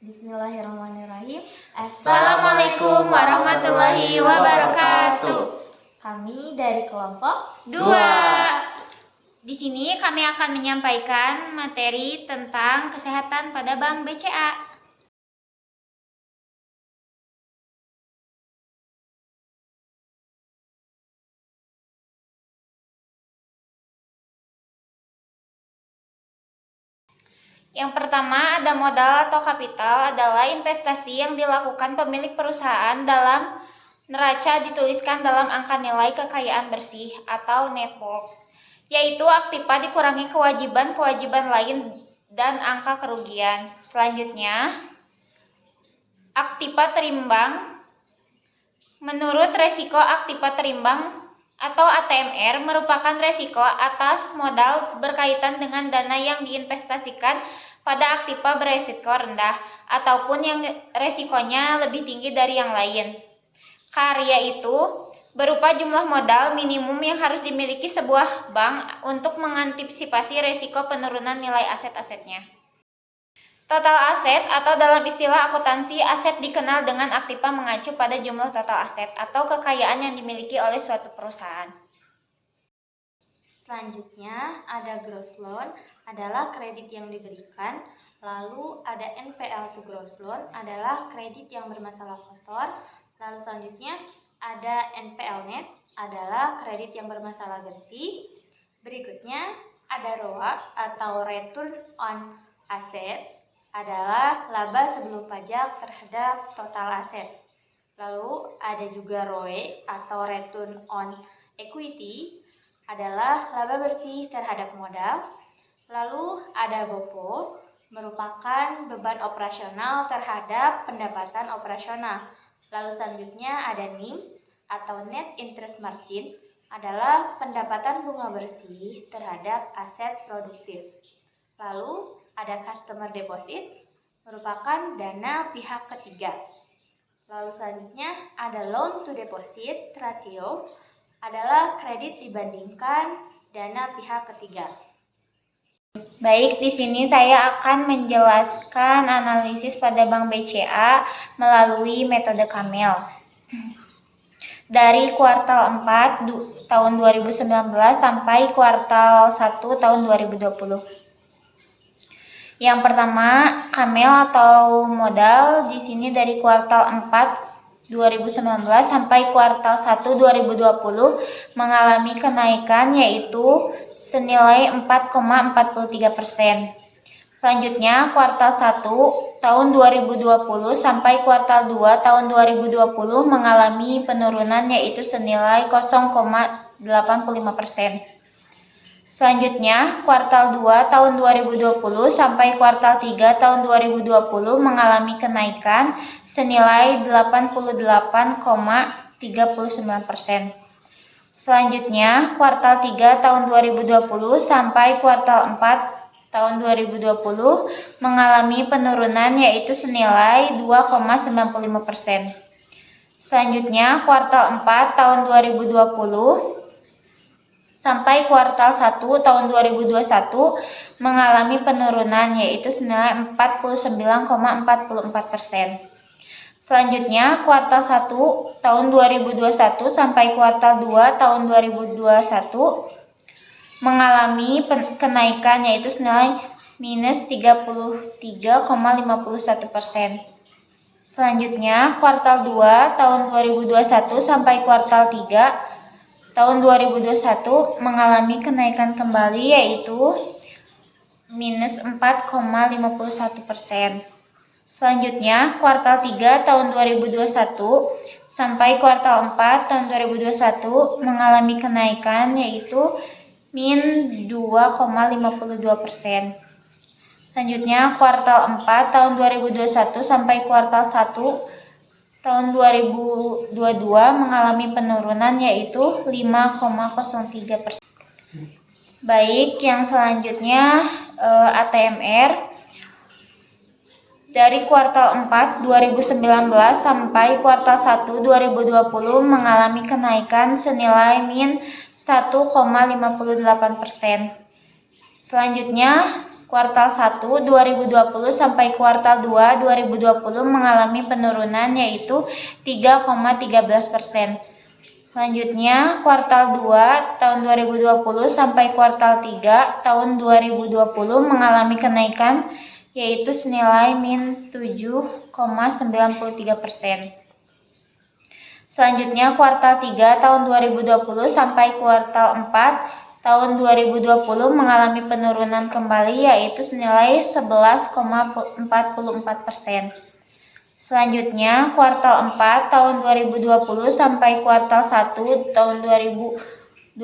Bismillahirrahmanirrahim. Assalamualaikum warahmatullahi wabarakatuh. Kami dari kelompok 2. Di sini kami akan menyampaikan materi tentang kesehatan pada Bank BCA. Yang pertama, ada modal atau kapital adalah investasi yang dilakukan pemilik perusahaan dalam neraca dituliskan dalam angka nilai kekayaan bersih atau net worth, yaitu aktiva dikurangi kewajiban-kewajiban lain dan angka kerugian. Selanjutnya, aktiva terimbang. Menurut resiko aktiva terimbang atau ATMR merupakan resiko atas modal berkaitan dengan dana yang diinvestasikan pada aktiva beresiko rendah ataupun yang resikonya lebih tinggi dari yang lain. Karya itu berupa jumlah modal minimum yang harus dimiliki sebuah bank untuk mengantisipasi resiko penurunan nilai aset-asetnya. Total aset atau dalam istilah akuntansi, aset dikenal dengan aktiva mengacu pada jumlah total aset atau kekayaan yang dimiliki oleh suatu perusahaan. Selanjutnya ada gross loan adalah kredit yang diberikan. Lalu ada NPL to gross loan adalah kredit yang bermasalah kotor. Lalu selanjutnya ada NPL net adalah kredit yang bermasalah bersih. Berikutnya ada ROA atau return on asset adalah laba sebelum pajak terhadap total aset. Lalu ada juga ROE atau return on equity adalah laba bersih terhadap modal. Lalu ada BOPO merupakan beban operasional terhadap pendapatan operasional. Lalu selanjutnya ada NIM atau net interest margin adalah pendapatan bunga bersih terhadap aset produktif. Lalu ada customer deposit merupakan dana pihak ketiga. Lalu selanjutnya ada loan to deposit ratio adalah kredit dibandingkan dana pihak ketiga. Baik, di sini saya akan menjelaskan analisis pada Bank BCA melalui metode Camel. Dari kuartal 4 tahun 2019 sampai kuartal 1 tahun 2020. Yang pertama, Camel atau modal di sini dari kuartal 4 2019 sampai kuartal 1 2020 mengalami kenaikan yaitu senilai 4,43%. Selanjutnya, kuartal 1 tahun 2020 sampai kuartal 2 tahun 2020 mengalami penurunan yaitu senilai 0,85%. Selanjutnya, kuartal 2 tahun 2020 sampai kuartal 3 tahun 2020 mengalami kenaikan senilai 88,39%. Selanjutnya, kuartal 3 tahun 2020 sampai kuartal 4 tahun 2020 mengalami penurunan yaitu senilai 2,95%. Selanjutnya, kuartal 4 tahun 2020 sampai kuartal 1 tahun 2021 mengalami penurunan yaitu senilai 49,44%. Selanjutnya, kuartal 1 tahun 2021 sampai kuartal 2 tahun 2021 mengalami kenaikan yaitu senilai minus 33,51%. Selanjutnya, kuartal 2 tahun 2021 sampai kuartal 3 tahun 2021 mengalami kenaikan kembali yaitu minus 4,51%. Selanjutnya, kuartal 3 tahun 2021 sampai kuartal 4 tahun 2021 mengalami kenaikan yaitu min 2,52%. Selanjutnya, kuartal 4 tahun 2021 sampai kuartal 1 tahun 2022 mengalami penurunan yaitu 5,03%. Baik, yang selanjutnya ATMR dari kuartal 4 2019 sampai kuartal 1 2020 mengalami kenaikan senilai min 1,58%. Selanjutnya, kuartal 1 2020 sampai kuartal 2 2020 mengalami penurunan yaitu 3,13%. Selanjutnya, kuartal 2 tahun 2020 sampai kuartal 3 tahun 2020 mengalami kenaikan yaitu senilai min 7,93%. Selanjutnya, kuartal 3 tahun 2020 sampai kuartal 4 tahun 2020 mengalami penurunan kembali yaitu senilai 11,44%. Selanjutnya, kuartal 4 tahun 2020 sampai kuartal 1 tahun 2021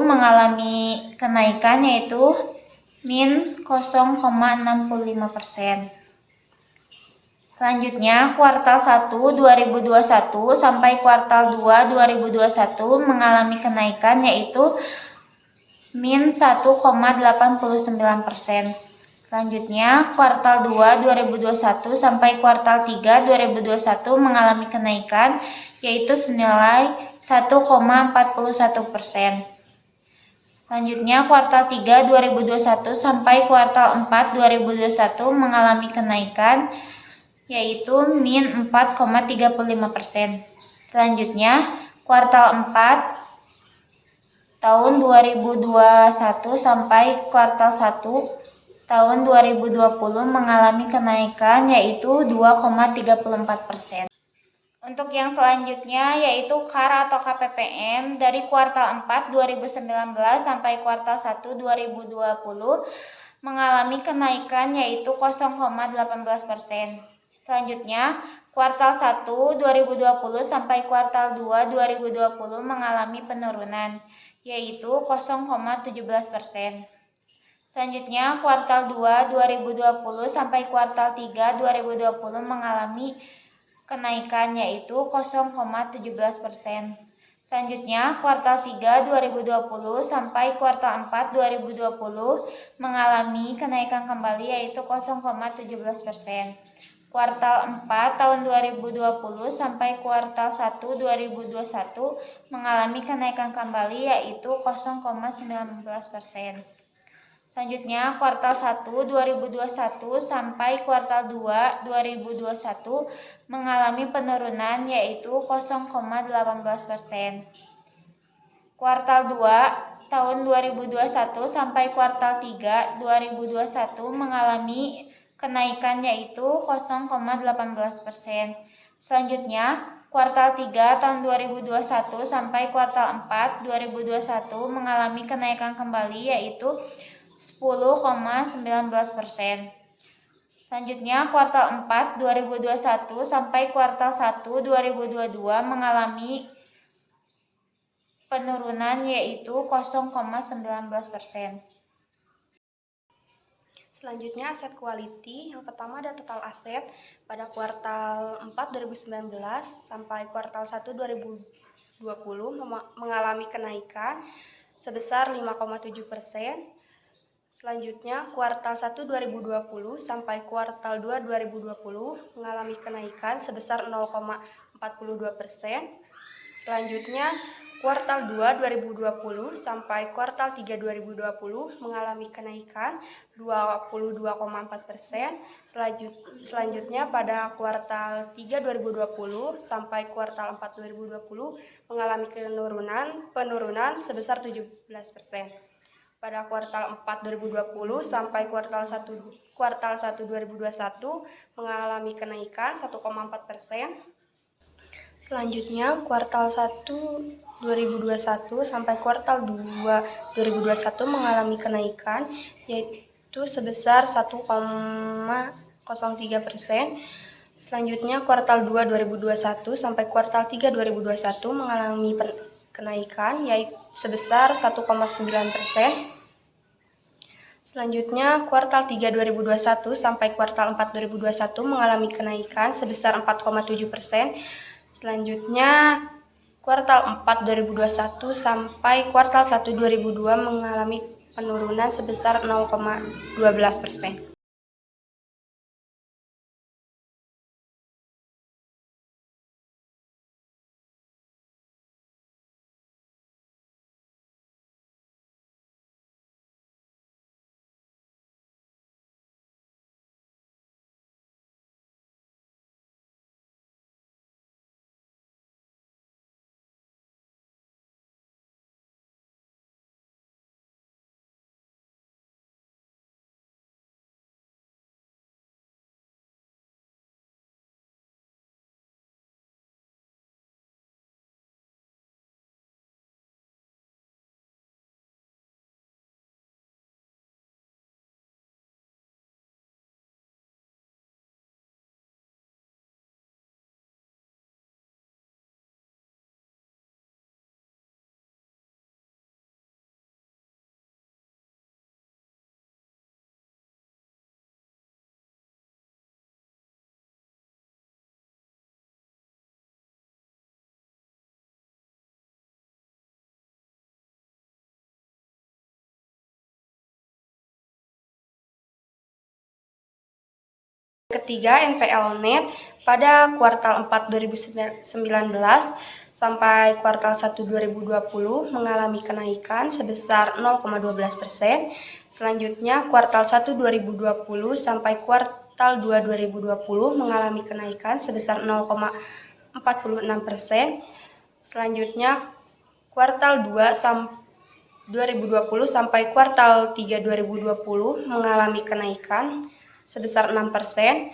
mengalami kenaikan yaitu min 0,65%. Selanjutnya, kuartal 1 2021 sampai kuartal 2 2021 mengalami kenaikan yaitu min 1,89%. Selanjutnya, kuartal 2 2021 sampai kuartal 3 2021 mengalami kenaikan yaitu senilai 1,41%. Selanjutnya, kuartal 3 2021 sampai kuartal 4 2021 mengalami kenaikan yaitu min 4,35%. Selanjutnya, kuartal 4 tahun 2021 sampai kuartal 1 tahun 2020 mengalami kenaikan yaitu 2,34%. Untuk yang selanjutnya yaitu KAR atau KPPM dari kuartal 4 2019 sampai kuartal 1 2020 mengalami kenaikan yaitu 0,18%. Selanjutnya, kuartal 1 2020 sampai kuartal 2 2020 mengalami penurunan yaitu 0,17%. Selanjutnya, kuartal 2 2020 sampai kuartal 3 2020 mengalami kenaikan yaitu 0,17%. Selanjutnya, kuartal 3 2020 sampai kuartal 4 2020 mengalami kenaikan kembali yaitu 0,17%. Kuartal 4 tahun 2020 sampai kuartal 1 2021 mengalami kenaikan kembali yaitu 0,19%. Selanjutnya, kuartal 1 2021 sampai kuartal 2 2021 mengalami penurunan yaitu 0,18%. Kuartal 2 tahun 2021 sampai kuartal 3 2021 mengalami kenaikan yaitu 0,18%. Selanjutnya, kuartal 3 tahun 2021 sampai kuartal 4 2021 mengalami kenaikan kembali yaitu 10,19%. Selanjutnya, kuartal 4 2021 sampai kuartal 1 2022 mengalami penurunan yaitu 0,19%. Selanjutnya, aset quality. Yang pertama ada total aset pada kuartal 4 2019 sampai kuartal 1 2020 mengalami kenaikan sebesar 5,7%. Selanjutnya, kuartal 1 2020 sampai kuartal 2 2020 mengalami kenaikan sebesar 0,42%. Selanjutnya, kuartal 2 2020 sampai kuartal 3 2020 mengalami kenaikan 22,4%. Selanjutnya, pada kuartal 3 2020 sampai kuartal 4 2020 mengalami penurunan sebesar 17%. Pada kuartal 4 2020 sampai kuartal 1 2021 mengalami kenaikan 1,4%. Selanjutnya, kuartal 1 2021 sampai kuartal 2 2021 mengalami kenaikan yaitu sebesar 1,03%. Selanjutnya, kuartal 2 2021 sampai kuartal 3 2021 mengalami kenaikan yaitu sebesar 1,9%. Selanjutnya, kuartal 3 2021 sampai kuartal 4 2021 mengalami kenaikan sebesar 4,7%. Selanjutnya, kuartal 4 2021 sampai kuartal 1 2002 mengalami penurunan sebesar 0,12%. ketiga, NPL net pada kuartal 4 2019 sampai kuartal 1 2020 mengalami kenaikan sebesar 0,12%. Selanjutnya, kuartal 1 2020 sampai kuartal 2 2020 mengalami kenaikan sebesar 0,46%. Selanjutnya, kuartal 2 2020 sampai kuartal 3 2020 mengalami kenaikan sebesar 6%.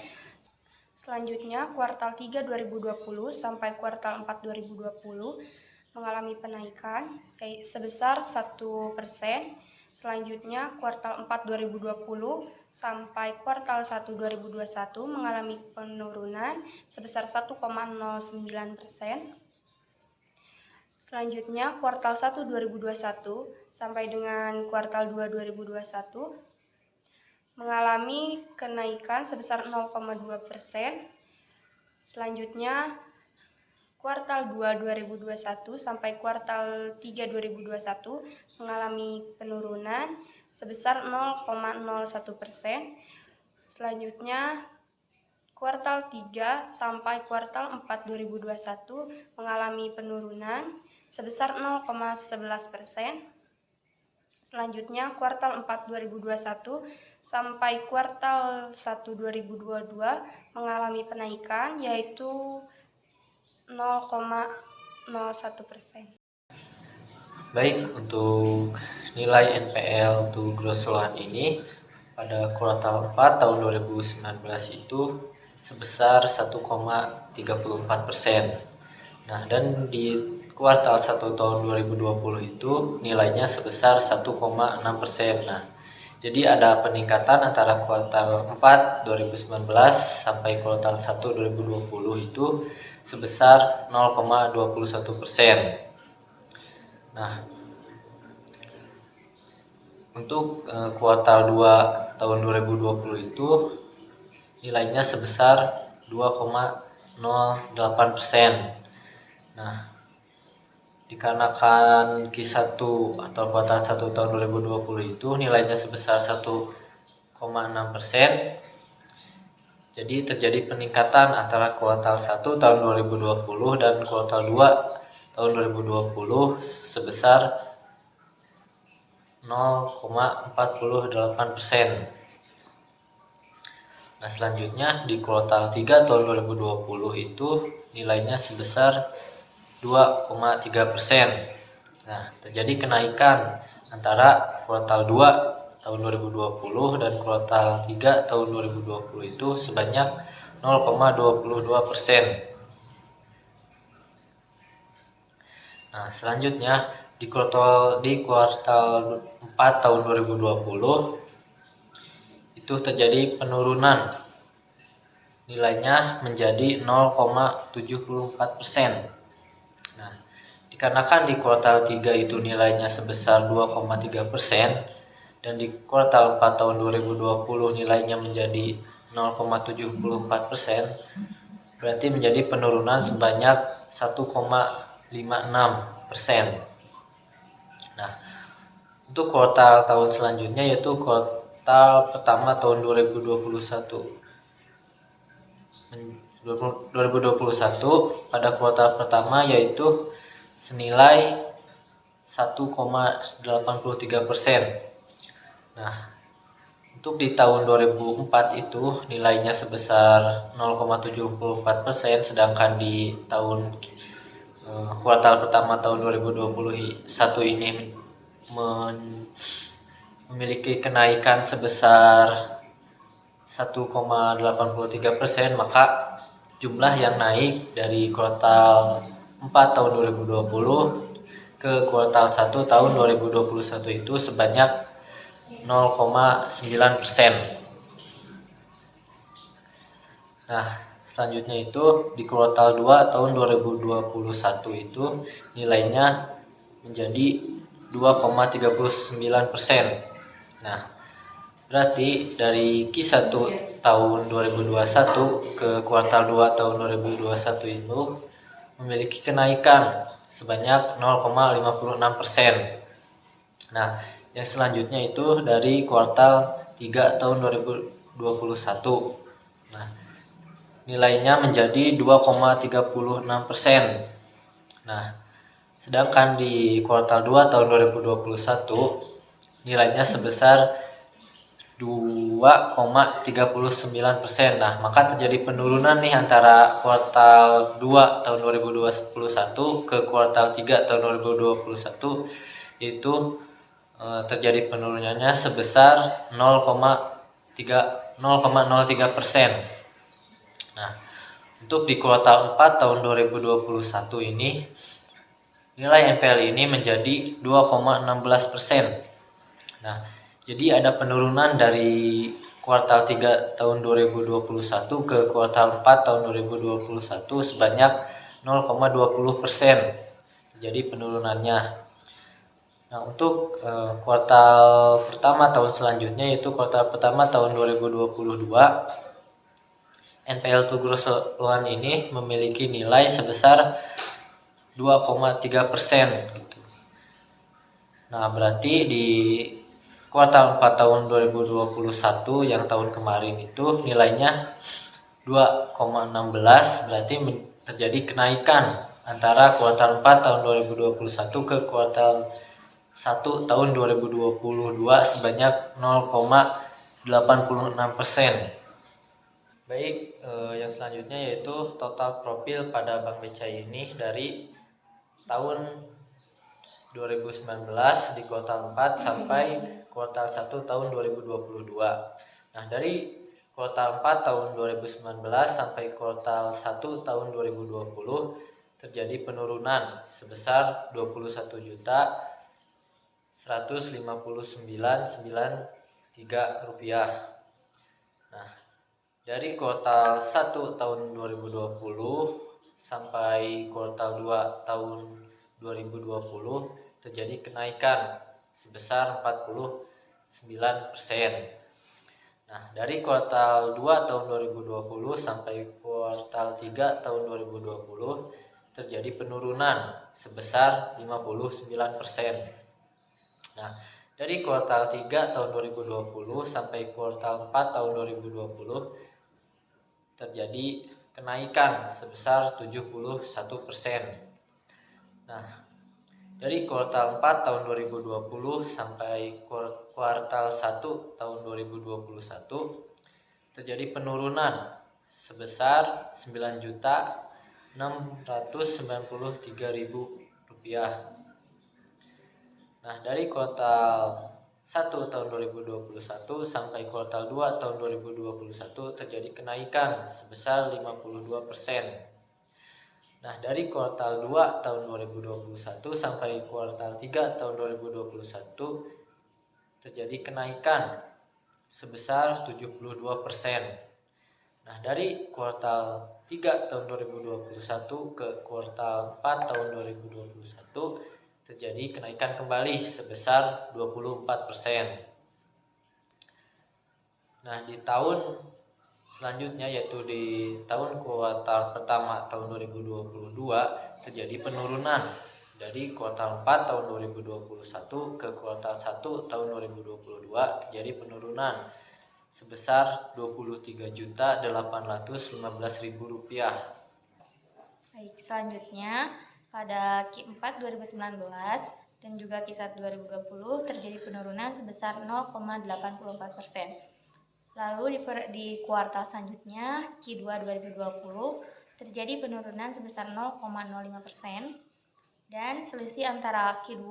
Selanjutnya, kuartal 3 2020 sampai kuartal 4 2020 mengalami penaikan sebesar 1%. Selanjutnya, kuartal 4 2020 sampai kuartal 1 2021 mengalami penurunan sebesar 1,09%. Selanjutnya, kuartal 1 2021 sampai dengan kuartal 2 2021 mengalami kenaikan sebesar 0,2%. Selanjutnya, kuartal 2 2021 sampai kuartal 3 2021 mengalami penurunan sebesar 0,01%. Selanjutnya, kuartal 3 sampai kuartal 4 2021 mengalami penurunan sebesar 0,11%. Selanjutnya, kuartal 4 2021 sampai kuartal 1 2022 mengalami penaikan yaitu 0,01%. Baik, untuk nilai NPL to gross loan ini pada kuartal 4 tahun 2019 itu sebesar 1,34%. Nah, dan di kuartal 1 tahun 2020 itu nilainya sebesar 1,6%. Nah, jadi ada peningkatan antara kuartal 4 2019 sampai kuartal 1 2020 itu sebesar 0,21%. Nah, untuk kuartal 2 tahun 2020 itu nilainya sebesar 2,08%. Nah, dikarenakan Q1 atau kuartal 1 tahun 2020 itu nilainya sebesar 1,6%, jadi terjadi peningkatan antara kuartal 1 tahun 2020 dan kuartal 2 tahun 2020 sebesar 0,48%. Nah, selanjutnya di kuartal 3 tahun 2020 itu nilainya sebesar 2,3%. Nah, terjadi kenaikan antara kuartal 2 tahun 2020 dan kuartal 3 tahun 2020 itu sebanyak 0,22%. Nah, selanjutnya di kuartal 4 tahun 2020 itu terjadi penurunan nilainya menjadi 0,74%. Nah, dikarenakan di kuartal 3 itu nilainya sebesar 2,3% dan di kuartal 4 tahun 2020 nilainya menjadi 0,74%, berarti menjadi penurunan sebanyak 1,56%. Nah, untuk kuartal tahun selanjutnya yaitu kuartal pertama tahun 2021. Pada kuartal pertama yaitu senilai 1,83%. Nah, untuk di tahun 2004 itu nilainya sebesar 0,74%, sedangkan di tahun kuartal pertama tahun 2021 ini memiliki kenaikan sebesar 1,83%, maka jumlah yang naik dari kuartal 4 tahun 2020 ke kuartal 1 tahun 2021 itu sebanyak 0,9%. Nah, selanjutnya itu di kuartal 2 tahun 2021 itu nilainya menjadi 2,39%. Nah, berarti dari Q1 tahun 2021 ke kuartal 2 tahun 2021 itu memiliki kenaikan sebanyak 0,56%. Nah, yang selanjutnya itu dari kuartal 3 tahun 2021. Nah, nilainya menjadi 2,36%. Nah, sedangkan di kuartal 2 tahun 2021 nilainya sebesar 2,39%. Nah, maka terjadi penurunan nih antara kuartal 2 tahun 2021 ke kuartal 3 tahun 2021, yaitu terjadi penurunannya sebesar 0,03%. Nah, untuk di kuartal 4 tahun 2021 ini nilai NPL ini menjadi 2,16%. Nah, jadi ada penurunan dari kuartal 3 tahun 2021 ke kuartal 4 tahun 2021 sebanyak 0,20%. Jadi penurunannya. Nah, untuk kuartal pertama tahun selanjutnya, yaitu kuartal pertama tahun 2022, NPL to gross loan ini memiliki nilai sebesar 2,3%. Gitu. Nah, berarti di kuartal 4 tahun 2021 yang tahun kemarin itu nilainya 2,16, berarti terjadi kenaikan antara kuartal 4 tahun 2021 ke kuartal 1 tahun 2022 sebanyak 0,86%. Baik, yang selanjutnya yaitu total profil pada Bank BCA ini dari tahun 2019 di kuartal 4 sampai kuartal 1 tahun 2022. Nah, dari kuartal 4 tahun 2019 sampai kuartal 1 tahun 2020 terjadi penurunan sebesar 21.159.93 rupiah. Nah, dari kuartal 1 tahun 2020 sampai kuartal 2 tahun 2020 terjadi kenaikan sebesar 49%. Nah, dari kuartal 2 tahun 2020 sampai kuartal 3 tahun 2020 terjadi penurunan sebesar 59%. Nah, dari kuartal 3 tahun 2020 sampai kuartal 4 tahun 2020 terjadi kenaikan sebesar 71%. Nah, dari kuartal 4 tahun 2020 sampai kuartal 1 tahun 2021 terjadi penurunan sebesar 9.693.000 rupiah. Nah, dari kuartal 1 tahun 2021 sampai kuartal 2 tahun 2021 terjadi kenaikan sebesar 52%. Nah, dari kuartal 2 tahun 2021 sampai kuartal 3 tahun 2021 terjadi kenaikan sebesar 72%. Nah, dari kuartal 3 tahun 2021 ke kuartal 4 tahun 2021 terjadi kenaikan kembali sebesar 24%. Nah, di tahun selanjutnya, yaitu di tahun kuartal pertama tahun 2022 terjadi penurunan dari kuartal 4 tahun 2021 ke kuartal 1 tahun 2022 terjadi penurunan sebesar Rp23.815.000. Baik, selanjutnya pada Q4 2019 dan juga Q1 2020 terjadi penurunan sebesar 0,84%. Lalu di kuartal selanjutnya Q2 2020 terjadi penurunan sebesar 0,05%, dan selisih antara Q2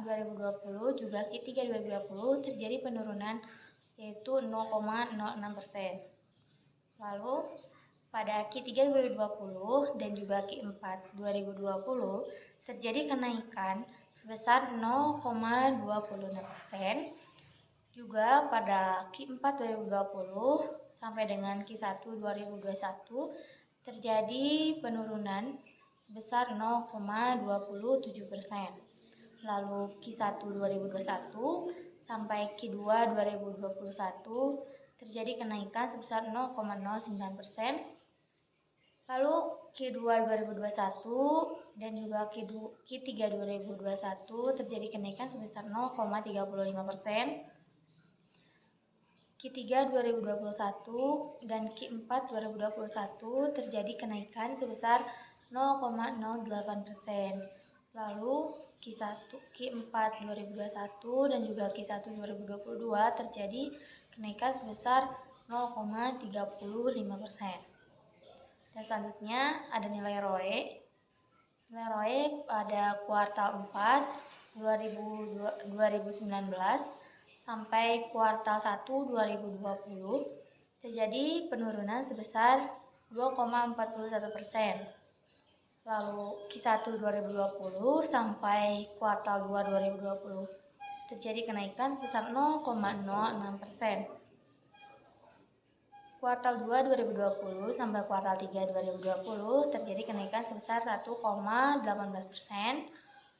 2020 juga Q3 2020 terjadi penurunan yaitu 0,06%. Lalu pada Q3 2020 dan juga Q4 2020 terjadi kenaikan sebesar 0,26%. Juga pada Q4 2020 sampai dengan Q1 2021 terjadi penurunan sebesar 0,27%. Lalu Q1 2021 sampai Q2 2021 terjadi kenaikan sebesar 0,09%. Lalu Q2 2021 dan juga Q3 2021 terjadi kenaikan sebesar 0,35%. Q3 2021 dan Q4 2021 terjadi kenaikan sebesar 0,08%. Lalu Q4 2021 dan juga Q1 2022 terjadi kenaikan sebesar 0,35%. Dan selanjutnya ada nilai ROE. Nilai ROE pada kuartal 4 2019 sampai kuartal 1 2020 terjadi penurunan sebesar 2,41%. Lalu Q1 2020 sampai kuartal 2 2020 terjadi kenaikan sebesar 0,06%. Kuartal 2 2020 sampai kuartal 3 2020 terjadi kenaikan sebesar 1,18%.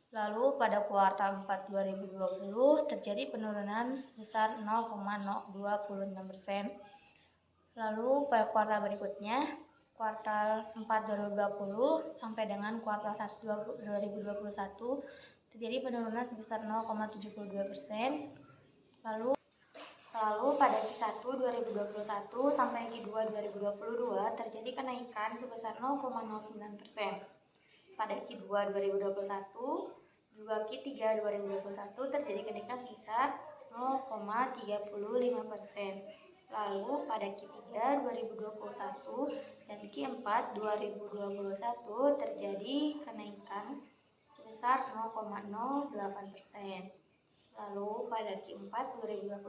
Lalu pada kuartal 4 2020 terjadi penurunan sebesar 0,26%. Lalu pada kuartal berikutnya, kuartal 4 2020 sampai dengan kuartal 1 2021 terjadi penurunan sebesar 0,72%. Lalu pada Q1 2021 sampai Q2 2022 terjadi kenaikan sebesar 0,09%. Pada Q2 2021 juga Q3 2021 terjadi kenaikan sebesar 0,35%. Lalu pada Q3 2021 dan Q4 2021 terjadi kenaikan sebesar 0,08%. Lalu pada Q4 2021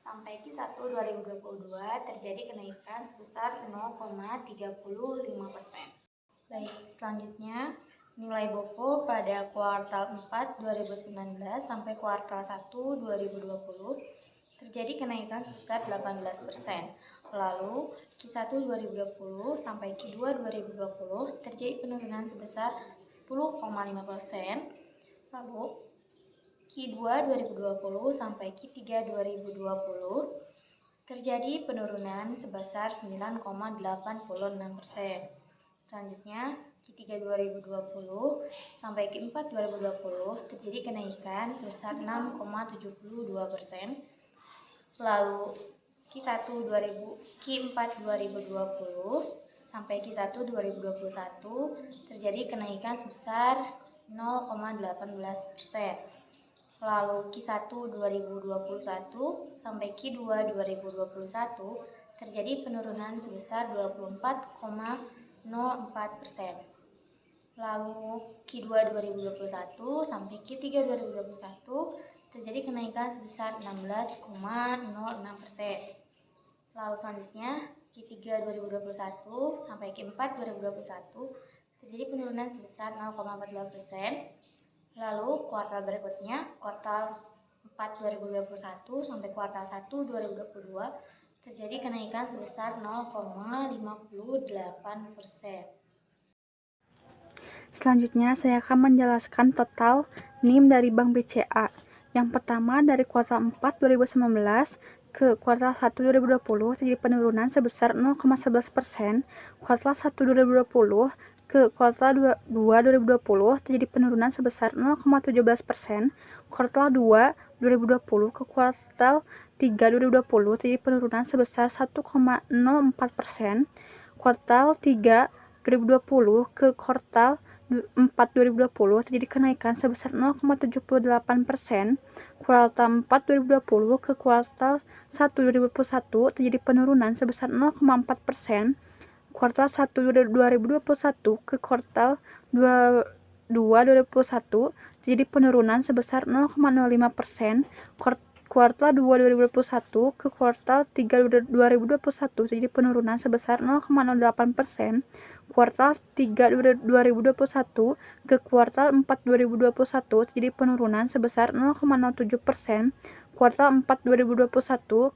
sampai Q1 2022 terjadi kenaikan sebesar 0,35%. Baik, selanjutnya nilai BOPO pada kuartal 4 2019 sampai kuartal 1 2020 terjadi kenaikan sebesar 18%. Lalu Q1 2020 sampai Q2 2020 terjadi penurunan sebesar 10,5%. Lalu Q2 2020 sampai Q3 2020 terjadi penurunan sebesar 9,86%. Selanjutnya, Q3 2020 sampai Q4 2020 terjadi kenaikan sebesar 6,72%. Lalu Q4 2020 sampai Q1 2021 terjadi kenaikan sebesar 0,18%. Lalu Q1 2021 sampai Q2 2021 terjadi penurunan sebesar 24,04%. Lalu Q2 2021 sampai Q3 2021 terjadi kenaikan sebesar 16,06%. Lalu selanjutnya Q3 2021 sampai Q4 2021 terjadi penurunan sebesar 0,42%. Lalu kuartal berikutnya, kuartal 4 2021 sampai kuartal 1 2022 terjadi kenaikan sebesar 0,58%. Selanjutnya saya akan menjelaskan total NIM dari Bank BCA. Yang pertama dari kuartal 4 2019 ke kuartal 1 2020 terjadi penurunan sebesar 0,11%. Kuartal 1 2020 ke kuartal 2 2020 terjadi penurunan sebesar 0,17%. Kuartal 2 2020 ke kuartal 3 2020 terjadi penurunan sebesar 1,04%. Kuartal 3 2020 ke kuartal 4 2020 terjadi kenaikan sebesar 0,78%. Kuartal 4 2020 ke kuartal 1 2021 terjadi penurunan sebesar 0,4%. Kuartal 1 2021 ke kuartal 2 2021 terjadi penurunan sebesar 0,05%. Kuartal 2 2021 ke kuartal 3 2021 terjadi penurunan sebesar 0,08%. Kuartal 3 2021 ke kuartal 4 2021 terjadi penurunan sebesar 0,07%. Kuartal 4 2021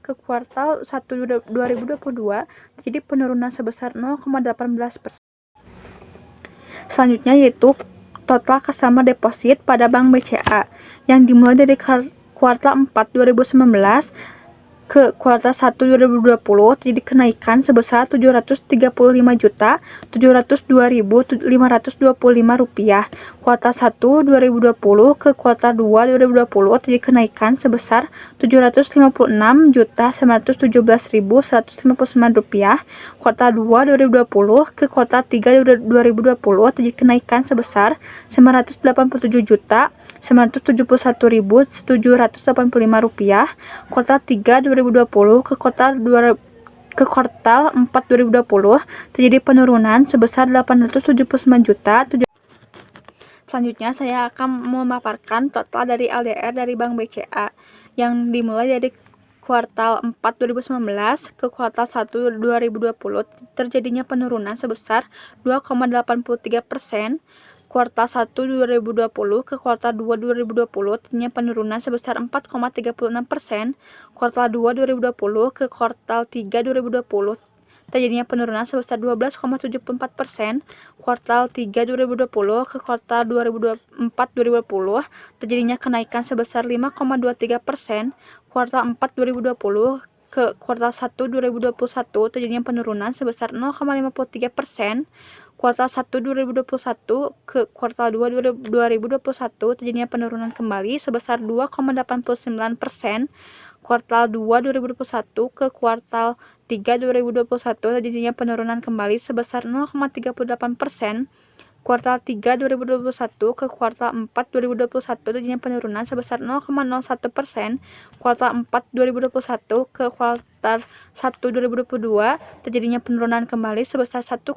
ke kuartal 1 2022 terjadi penurunan sebesar 0,18%. Selanjutnya yaitu total customer deposit pada Bank BCA yang dimulai dari kuartal 4 2019 ke kuartal 1 2020 terjadi kenaikan sebesar Rp732.525. Kuartal 1 2020 ke kuartal 2 2020 terjadi kenaikan sebesar Rp756.917.159. Kuartal 2 2020 ke kuartal 3 2020 terjadi kenaikan sebesar Rp988.971.785. Kuartal 3 2020 ke kuartal 4 2020 terjadi penurunan sebesar Rp879.000. Selanjutnya saya akan memaparkan total dari LDR dari Bank BCA yang dimulai dari kuartal 4 2019 ke kuartal 1 2020 terjadinya penurunan sebesar 2,83%. Kuartal 1 2020 ke kuartal 2 2020 terjadinya penurunan sebesar 4,36%. Kuartal 2 2020 ke kuartal 3 2020 terjadinya penurunan sebesar 12,74%. Kuartal 3 2020 ke kuartal 4 2020 terjadinya kenaikan sebesar 5,23%. Kuartal 4 2020 ke kuartal 1 2021 terjadinya penurunan sebesar 0,53%. Kuartal 1 2021 ke kuartal 2 2021 terjadinya penurunan kembali sebesar 2,89%. Kuartal 2 2021 ke kuartal 3 2021 terjadinya penurunan kembali sebesar 0,38%. Kuartal 3 2021 ke kuartal 4 2021 terjadinya penurunan sebesar 0,01%. Kuartal 4 2021 ke kuartal 1 2022 terjadinya penurunan kembali sebesar 1,42%.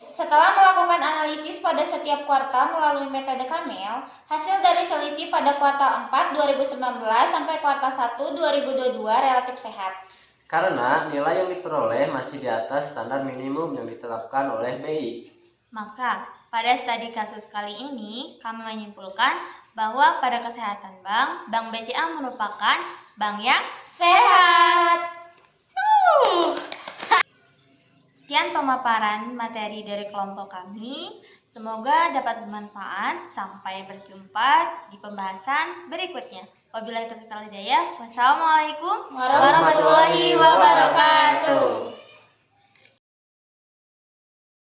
Setelah melakukan analisis pada setiap kuartal melalui metode Camel, hasil dari selisih pada kuartal 4 2019 sampai kuartal 1 2022 relatif sehat. Karena nilai yang diperoleh masih di atas standar minimum yang ditetapkan oleh BI. Maka, pada studi kasus kali ini, kami menyimpulkan bahwa pada kesehatan Bank BCA merupakan bank yang Sehat. Sekian pemaparan materi dari kelompok kami. Semoga dapat bermanfaat. Sampai berjumpa di pembahasan berikutnya. Wabillahi taufiq wal hidayah. Wassalamualaikum warahmatullahi